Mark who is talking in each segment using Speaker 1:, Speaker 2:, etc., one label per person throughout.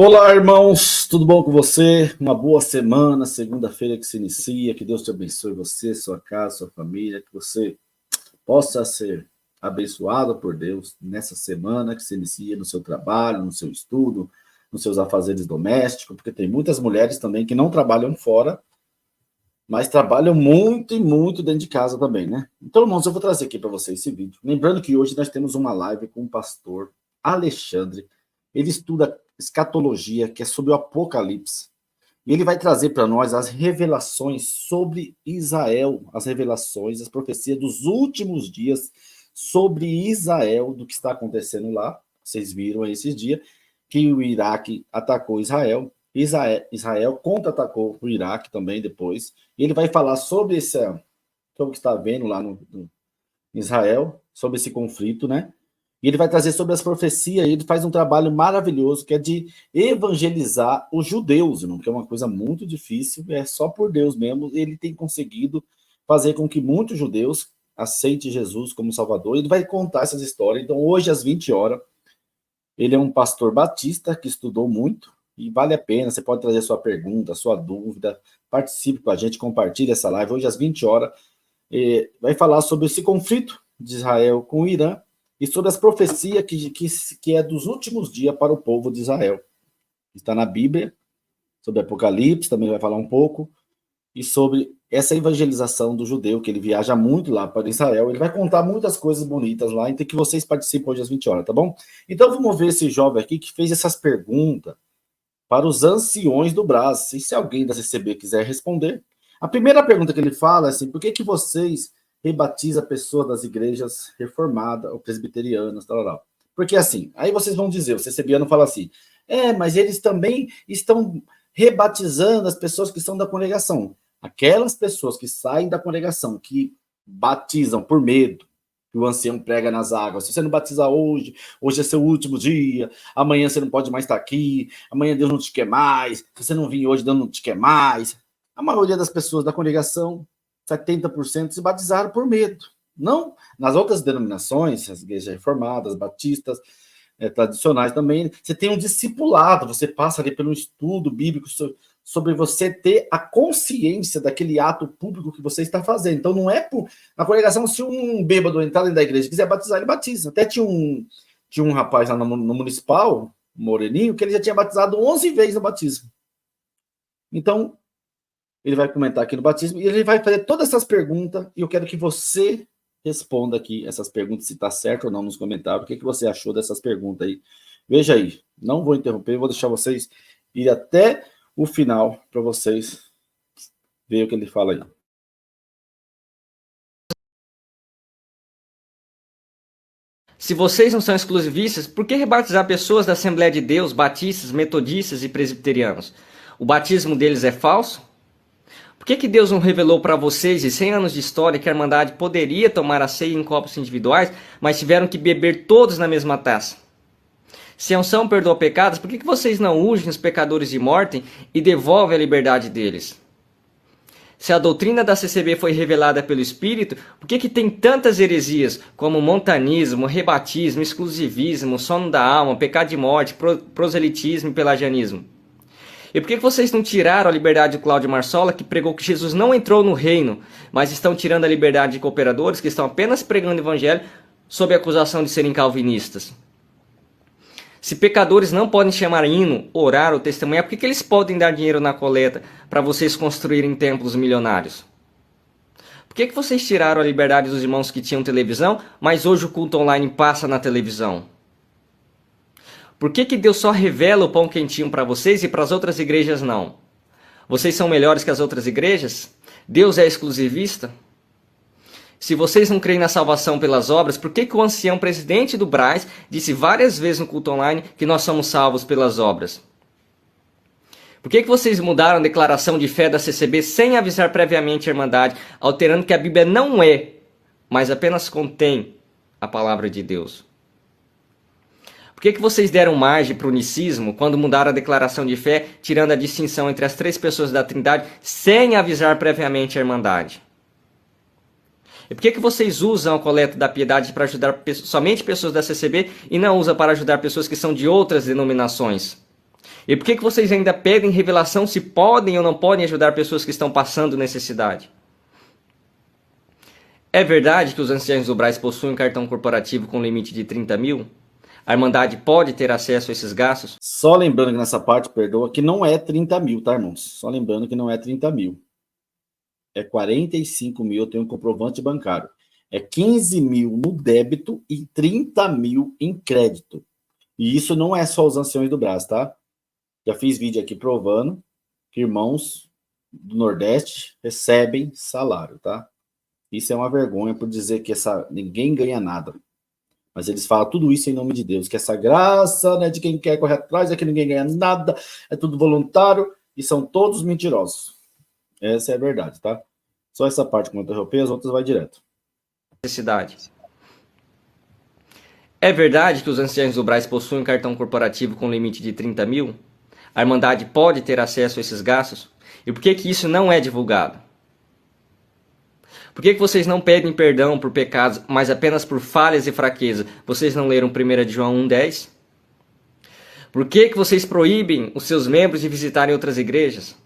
Speaker 1: Olá, irmãos, tudo bom com você? Uma boa semana, segunda-feira que se inicia. Que Deus te abençoe, você, sua casa, sua família. Que você possa ser abençoado por Deus nessa semana que se inicia no seu trabalho, no seu estudo, nos seus afazeres domésticos, porque tem muitas mulheres também que não trabalham fora, mas trabalham muito e muito dentro de casa também, né? Então, irmãos, eu vou trazer aqui para vocês esse vídeo. Lembrando que hoje nós temos uma live com o pastor Alexandre. Ele estuda escatologia, que é sobre o Apocalipse. E ele vai trazer para nós as revelações sobre Israel, as revelações, as profecias dos últimos dias sobre Israel, do que está acontecendo lá. Vocês viram aí esses dias que o Iraque atacou Israel. Israel contra-atacou o Iraque também depois. E ele vai falar sobre sobre o que está vendo lá no Israel, sobre esse conflito, né? E ele vai trazer sobre as profecias, e ele faz um trabalho maravilhoso, que é de evangelizar os judeus, irmão, que é uma coisa muito difícil, é só por Deus mesmo. Ele tem conseguido fazer com que muitos judeus aceitem Jesus como Salvador. Ele vai contar essas histórias. Então, hoje, às 20 horas, ele é um pastor batista que estudou muito, e vale a pena. Você pode trazer sua pergunta, sua dúvida, participe com a gente, compartilhe essa live. Hoje, às 20 horas, vai falar sobre esse conflito de Israel com o Irã, e sobre as profecias que é dos últimos dias para o povo de Israel. Está na Bíblia, sobre Apocalipse, também vai falar um pouco, e sobre essa evangelização do judeu, que ele viaja muito lá para Israel. Ele vai contar muitas coisas bonitas lá, então que vocês participem hoje às 20 horas, tá bom? Então vamos ver esse jovem aqui que fez essas perguntas para os anciões do Brás. E se alguém da CCB quiser responder. A primeira pergunta que ele fala é assim: por que vocês rebatiza pessoas das igrejas reformadas ou presbiterianas, tal. Porque assim, aí vocês vão dizer, o CCBiano fala assim, mas eles também estão rebatizando as pessoas que são da congregação. Aquelas pessoas que saem da congregação, que batizam por medo, que o ancião prega nas águas. Se você não batizar hoje, hoje é seu último dia, amanhã você não pode mais estar aqui, amanhã Deus não te quer mais, se você não vir hoje, Deus não te quer mais. A maioria das pessoas da congregação, 70% se batizaram por medo. Não, nas outras denominações, as igrejas reformadas, batistas, tradicionais também, você tem um discipulado, você passa ali pelo estudo bíblico sobre você ter a consciência daquele ato público que você está fazendo. Então não é por... Na congregação, se um bêbado entrar dentro da igreja e quiser batizar, ele batiza. Até tinha um rapaz lá no municipal, moreninho, que ele já tinha batizado 11 vezes no batismo. Então, ele vai comentar aqui no batismo, e ele vai fazer todas essas perguntas, e eu quero que você responda aqui essas perguntas, se está certo ou não, nos comentários. O que você achou dessas perguntas aí? Veja aí, não vou interromper, vou deixar vocês ir até o final, para vocês verem o que ele fala aí.
Speaker 2: Se vocês não são exclusivistas, por que rebatizar pessoas da Assembleia de Deus, batistas, metodistas e presbiterianos? O batismo deles é falso? Por que Deus não revelou para vocês, em 100 anos de história, que a Irmandade poderia tomar a ceia em copos individuais, mas tiveram que beber todos na mesma taça? Se a unção perdoa pecados, por que vocês não ungem os pecadores de morte e devolvem a liberdade deles? Se a doutrina da CCB foi revelada pelo Espírito, por que tem tantas heresias como montanismo, rebatismo, exclusivismo, sono da alma, pecado de morte, proselitismo e pelagianismo? E por que vocês não tiraram a liberdade de Cláudio Marsola, que pregou que Jesus não entrou no reino, mas estão tirando a liberdade de cooperadores que estão apenas pregando o evangelho sob a acusação de serem calvinistas? Se pecadores não podem chamar hino, orar ou testemunhar, por que eles podem dar dinheiro na coleta para vocês construírem templos milionários? Por que vocês tiraram a liberdade dos irmãos que tinham televisão, mas hoje o culto online passa na televisão? Por que Deus só revela o pão quentinho para vocês e para as outras igrejas não? Vocês são melhores que as outras igrejas? Deus é exclusivista? Se vocês não creem na salvação pelas obras, por que o ancião presidente do Brás disse várias vezes no culto online que nós somos salvos pelas obras? Por que vocês mudaram a declaração de fé da CCB sem avisar previamente a Irmandade, alterando que a Bíblia não é, mas apenas contém a palavra de Deus? Por que vocês deram margem para o unicismo quando mudaram a declaração de fé, tirando a distinção entre as três pessoas da Trindade, sem avisar previamente a Irmandade? E por que vocês usam a coleta da piedade para ajudar somente pessoas da CCB e não usam para ajudar pessoas que são de outras denominações? E por que vocês ainda pedem revelação se podem ou não podem ajudar pessoas que estão passando necessidade? É verdade que os anciãos do Brás possuem um cartão corporativo com limite de 30 mil? A Irmandade pode ter acesso a esses gastos?
Speaker 1: Só lembrando que nessa parte, perdoa, que não é 30 mil, tá, irmãos? Só lembrando que não é 30 mil. É 45 mil, eu tenho um comprovante bancário. É 15 mil no débito e 30 mil em crédito. E isso não é só os anciões do Brás, tá? Já fiz vídeo aqui provando que irmãos do Nordeste recebem salário, tá? Isso é uma vergonha por dizer que ninguém ganha nada. Mas eles falam tudo isso em nome de Deus, que essa graça, né, de quem quer correr atrás é que ninguém ganha nada, é tudo voluntário, e são todos mentirosos. Essa é a verdade, tá? Só essa parte que eu interrompi, as outras vai direto.
Speaker 2: Necessidade. É verdade que os anciãos do Brás possuem um cartão corporativo com limite de 30 mil? A Irmandade pode ter acesso a esses gastos? E por que isso não é divulgado? Por que vocês não pedem perdão por pecados, mas apenas por falhas e fraqueza? Vocês não leram 1 João 1,10? Por que vocês proíbem os seus membros de visitarem outras igrejas?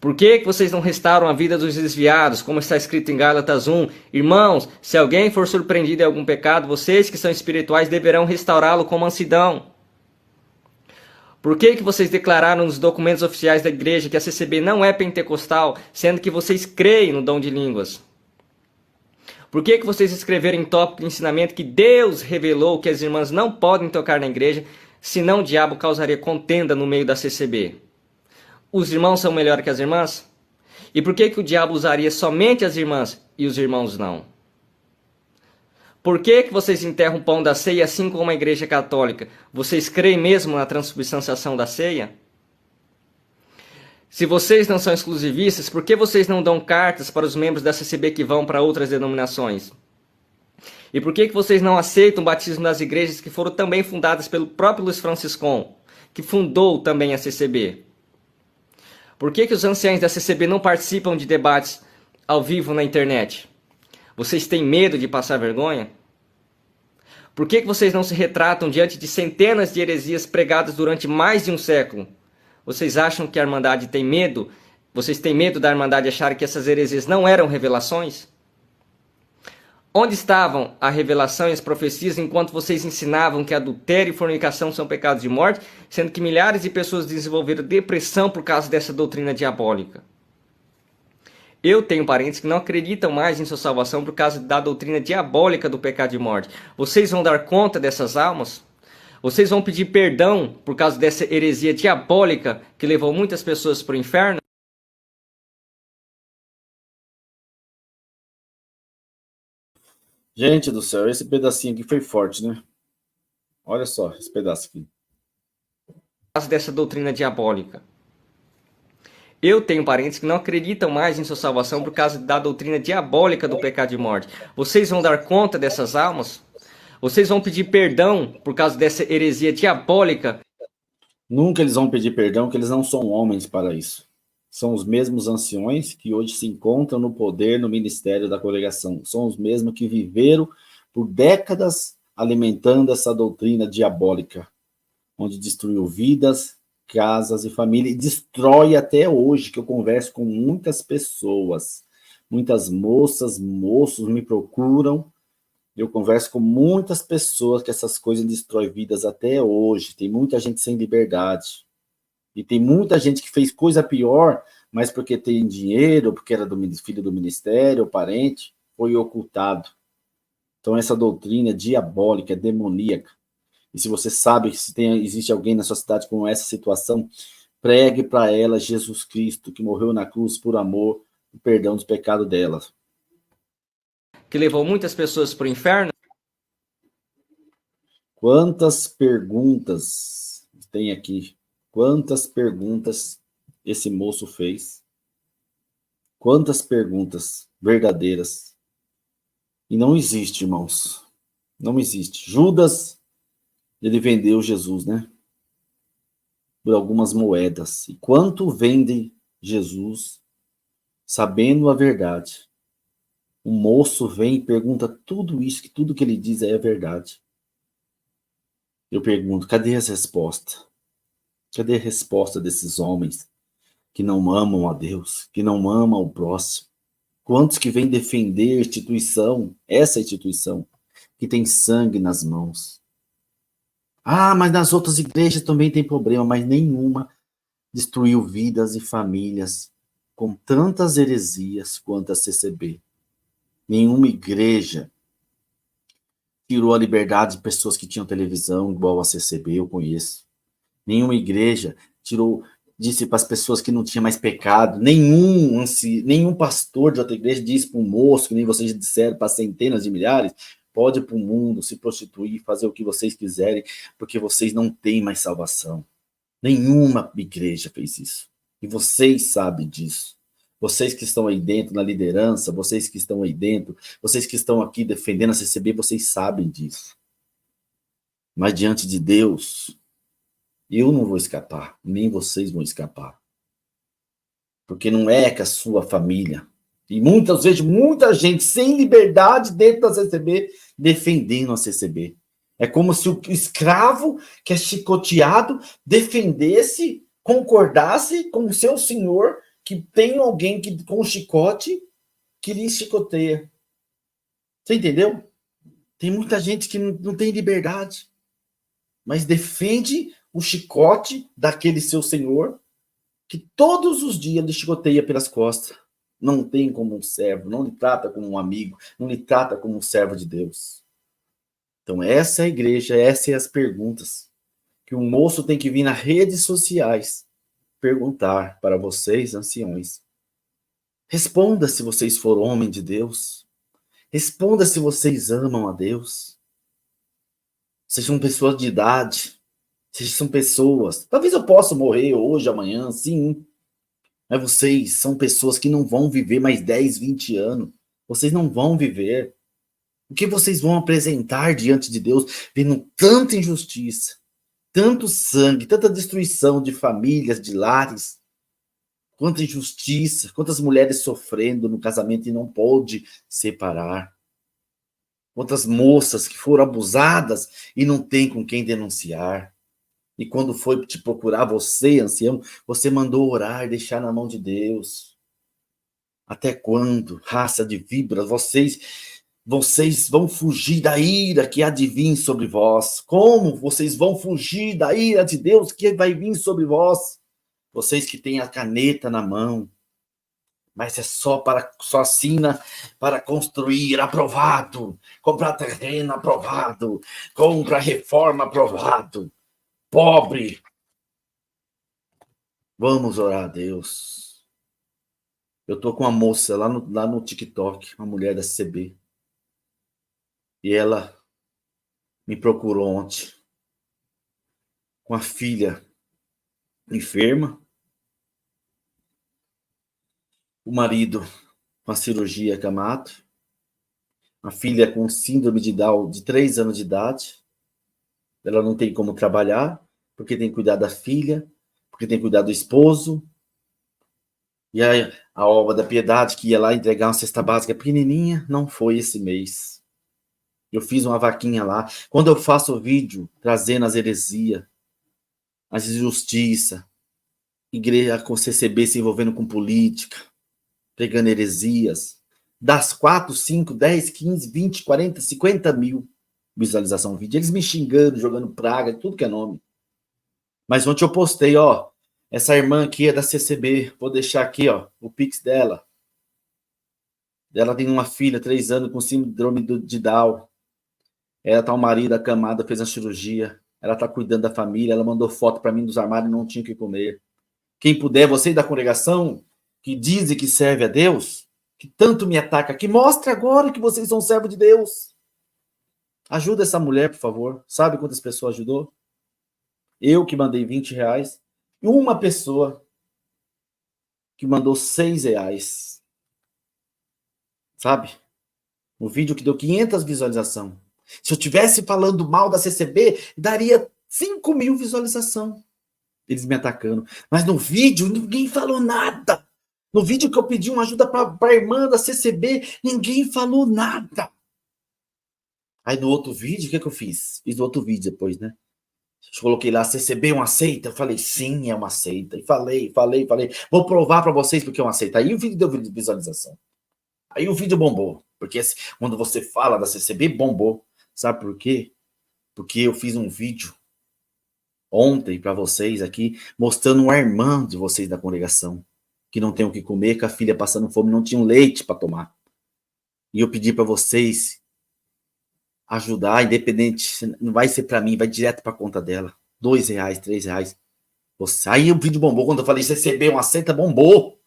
Speaker 2: Por que vocês não restauram a vida dos desviados, como está escrito em Gálatas 1? Irmãos, se alguém for surpreendido em algum pecado, vocês que são espirituais deverão restaurá-lo com mansidão. Por que vocês declararam nos documentos oficiais da igreja que a CCB não é pentecostal, sendo que vocês creem no dom de línguas? Por que vocês escreveram em tópico de ensinamento que Deus revelou que as irmãs não podem tocar na igreja, senão o diabo causaria contenda no meio da CCB? Os irmãos são melhores que as irmãs? E por que o diabo usaria somente as irmãs e os irmãos não? Por que vocês enterram o pão da ceia assim como a igreja católica? Vocês creem mesmo na transubstanciação da ceia? Se vocês não são exclusivistas, por que vocês não dão cartas para os membros da CCB que vão para outras denominações? E por que vocês não aceitam o batismo nas igrejas que foram também fundadas pelo próprio Luiz Franciscon, que fundou também a CCB? Por que os anciãos da CCB não participam de debates ao vivo na internet? Vocês têm medo de passar vergonha? Por que vocês não se retratam diante de centenas de heresias pregadas durante mais de um século? Vocês acham que a Irmandade tem medo? Vocês têm medo da Irmandade achar que essas heresias não eram revelações? Onde estavam a revelação e as profecias enquanto vocês ensinavam que adultério e fornicação são pecados de morte, sendo que milhares de pessoas desenvolveram depressão por causa dessa doutrina diabólica? Eu tenho parentes que não acreditam mais em sua salvação por causa da doutrina diabólica do pecado de morte. Vocês vão dar conta dessas almas? Vocês vão pedir perdão por causa dessa heresia diabólica que levou muitas pessoas para o inferno?
Speaker 1: Gente do céu, esse pedacinho aqui foi forte, né? Olha só esse pedaço aqui.
Speaker 2: Por causa dessa doutrina diabólica. Eu tenho parentes que não acreditam mais em sua salvação por causa da doutrina diabólica do pecado de morte. Vocês vão dar conta dessas almas? Vocês vão pedir perdão por causa dessa heresia diabólica?
Speaker 1: Nunca eles vão pedir perdão, porque eles não são homens para isso. São os mesmos anciões que hoje se encontram no poder, no ministério da congregação. São os mesmos que viveram por décadas alimentando essa doutrina diabólica, onde destruiu vidas, casas e família, e destrói até hoje, que eu converso com muitas pessoas, muitas moças, moços me procuram, eu converso com muitas pessoas que essas coisas destroem vidas até hoje, tem muita gente sem liberdade, e tem muita gente que fez coisa pior, mas porque tem dinheiro, porque era filho do ministério, parente, foi ocultado. Então essa doutrina é diabólica, é demoníaca. E se você sabe que existe alguém na sua cidade com essa situação, pregue para ela Jesus Cristo, que morreu na cruz por amor, o perdão dos pecados dela.
Speaker 2: Que levou muitas pessoas para o inferno?
Speaker 1: Quantas perguntas tem aqui? Quantas perguntas esse moço fez? Quantas perguntas verdadeiras? E não existe, irmãos. Não existe. Judas, ele vendeu Jesus, né? Por algumas moedas. E quanto vende Jesus sabendo a verdade? O moço vem e pergunta tudo isso, que tudo que ele diz é a verdade. Eu pergunto, cadê as respostas? Cadê a resposta desses homens que não amam a Deus, que não amam o próximo? Quantos que vêm defender a instituição, essa instituição, que tem sangue nas mãos? Ah, mas nas outras igrejas também tem problema, mas nenhuma destruiu vidas e famílias com tantas heresias quanto a CCB. Nenhuma igreja tirou a liberdade de pessoas que tinham televisão, igual a CCB, eu conheço. Nenhuma igreja disse para as pessoas que não tinha mais pecado. Nenhum pastor de outra igreja disse para um moço, que nem vocês disseram, para centenas de milhares, pode ir para o mundo, se prostituir, fazer o que vocês quiserem, porque vocês não têm mais salvação. Nenhuma igreja fez isso. E vocês sabem disso. Vocês que estão aí dentro na liderança, vocês que estão aí dentro, vocês que estão aqui defendendo a CCB, vocês sabem disso. Mas diante de Deus, eu não vou escapar, nem vocês vão escapar. Porque não é que a sua família, e muitas vezes, muita gente sem liberdade dentro da CCB, defendendo a CCB. É como se o escravo que é chicoteado defendesse, concordasse com o seu senhor, que tem alguém que com chicote que lhe chicoteia. Você entendeu? Tem muita gente que não tem liberdade, mas defende o chicote daquele seu senhor, que todos os dias lhe chicoteia pelas costas. Não tem como um servo, não lhe trata como um amigo, não lhe trata como um servo de Deus. Então essa é a igreja, essas são as perguntas que o moço tem que vir nas redes sociais perguntar para vocês, anciões. Responda se vocês foram homem de Deus. Responda se vocês amam a Deus. Vocês são pessoas de idade. Vocês são pessoas. Talvez eu possa morrer hoje, amanhã, sim. Mas vocês são pessoas que não vão viver mais 10, 20 anos. Vocês não vão viver. O que vocês vão apresentar diante de Deus, vendo tanta injustiça, tanto sangue, tanta destruição de famílias, de lares, quanta injustiça, quantas mulheres sofrendo no casamento e não pode separar, quantas moças que foram abusadas e não tem com quem denunciar. E quando foi te procurar, você, ancião, você mandou orar e deixar na mão de Deus. Até quando, raça de víboras, vocês vão fugir da ira que há de vir sobre vós? Como vocês vão fugir da ira de Deus que vai vir sobre vós? Vocês que têm a caneta na mão, mas é só assina para construir, aprovado. Comprar terreno, aprovado. Compra reforma, aprovado. Pobre. Vamos orar a Deus. Eu tô com uma moça lá no TikTok, uma mulher da CB. E ela me procurou ontem com a filha enferma, o marido com a cirurgia acamado, a filha com síndrome de Down de 3 anos de idade. Ela não tem como trabalhar, porque tem que cuidar da filha, porque tem que cuidar do esposo. E aí, a obra da piedade, que ia lá entregar uma cesta básica pequenininha, não foi esse mês. Eu fiz uma vaquinha lá. Quando eu faço vídeo trazendo as heresias, as injustiças, igreja com CCB se envolvendo com política, pregando heresias, das 4, 5, 10, 15, 20, 40, 50 mil visualização no vídeo. Eles me xingando, jogando praga, tudo que é nome. Mas ontem eu postei, ó, essa irmã aqui é da CCB, vou deixar aqui, ó, o Pix dela. Ela tem uma filha, 3 anos, com síndrome de Down. Ela tá o marido acamado, fez a cirurgia. Ela tá cuidando da família. Ela mandou foto para mim dos armários, não tinha o que comer. Quem puder, vocês da congregação, que dizem que serve a Deus, que tanto me ataca, que mostre agora que vocês são servos de Deus. Ajuda essa mulher, por favor. Sabe quantas pessoas ajudou? Eu que mandei R$20. E uma pessoa que mandou R$6. Sabe? Um vídeo que deu 500 visualizações. Se eu tivesse falando mal da CCB, daria 5 mil visualizações. Eles me atacando. Mas no vídeo, ninguém falou nada. No vídeo que eu pedi uma ajuda para a irmã da CCB, ninguém falou nada. Aí no outro vídeo, o que eu fiz? Fiz outro vídeo depois, né? Eu coloquei lá, CCB é uma seita? Eu falei, sim, é uma seita. E falei. Vou provar para vocês porque é uma seita. Aí o vídeo deu visualização. Aí o vídeo bombou. Porque quando você fala da CCB, bombou. Sabe por quê? Porque eu fiz um vídeo ontem para vocês aqui, mostrando a irmã de vocês da congregação, que não tem o que comer, com a filha passando fome, não tinha um leite para tomar. E eu pedi para vocês ajudar, independente, não vai ser para mim, vai direto para a conta dela. R$2, R$3. Aí o vídeo bombou, quando eu falei CCB, uma seita, bombou.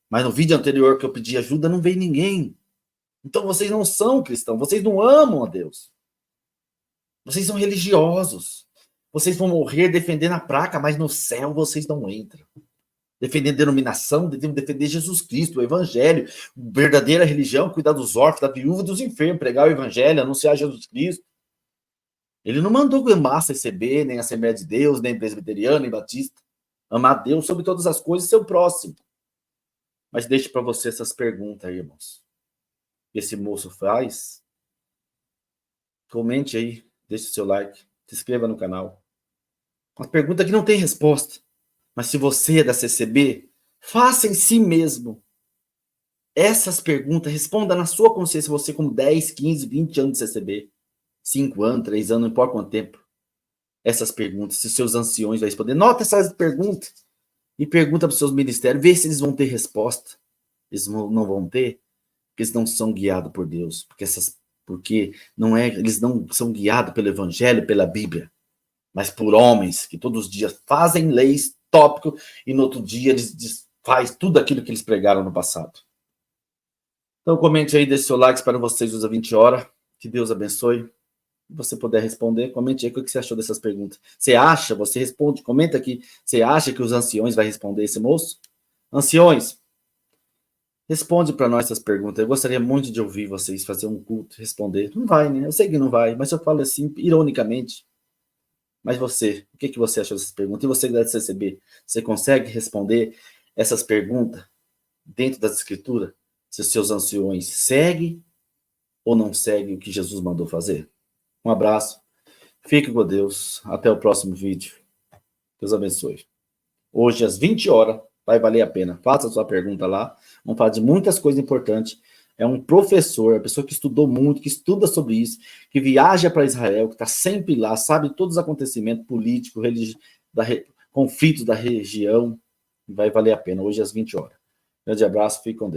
Speaker 1: Mas no vídeo anterior que eu pedi ajuda, não veio ninguém. Então vocês não são cristãos, vocês não amam a Deus. Vocês são religiosos. Vocês vão morrer defendendo a placa, mas no céu vocês não entram. Defendendo denominação, devemos defender Jesus Cristo, o evangelho, verdadeira religião, cuidar dos órfãos, da viúva e dos enfermos, pregar o evangelho, anunciar Jesus Cristo. Ele não mandou amar a CCB, nem a Assembleia de Deus, nem presbiteriano, nem batista. Amar Deus sobre todas as coisas e seu próximo. Mas deixe para você essas perguntas aí, irmãos. Esse moço faz. Comente aí, deixe o seu like, se inscreva no canal. Uma pergunta que não tem resposta. Mas se você é da CCB, faça em si mesmo essas perguntas, responda na sua consciência, você com 10, 15, 20 anos de CCB, 5 anos, 3 anos, não importa quanto tempo. Essas perguntas, se os seus anciões vão responder, nota essas perguntas e pergunta para os seus ministérios, vê se eles vão ter resposta. Eles não vão ter, porque eles não são guiados por Deus, porque eles não são guiados pelo Evangelho, pela Bíblia, mas por homens que todos os dias fazem leis, tópico, e no outro dia eles faz tudo aquilo que eles pregaram no passado. Então comente aí, deixe seu like, espero vocês às 20 horas. Que Deus abençoe. Se você puder responder, comente aí o que você achou dessas perguntas. Você responde, comenta aqui, você acha que os anciões vai responder esse moço? Anciões, responde para nós essas perguntas. Eu gostaria muito de ouvir vocês fazer um culto, responder. Não vai, né? Eu sei que não vai, mas eu falo assim, ironicamente. Mas você, o que você achou dessas perguntas? E você deve receber? Você consegue responder essas perguntas dentro das escrituras? Se os seus anciões seguem ou não seguem o que Jesus mandou fazer? Um abraço. Fique com Deus. Até o próximo vídeo. Deus abençoe. Hoje, às 20 horas, vai valer a pena. Faça a sua pergunta lá. Vamos falar de muitas coisas importantes. É um professor, a pessoa que estudou muito, que estuda sobre isso, que viaja para Israel, que está sempre lá, sabe todos os acontecimentos políticos, conflitos da região. Vai valer a pena. Hoje, às 20 horas. Grande abraço. Fique com Deus.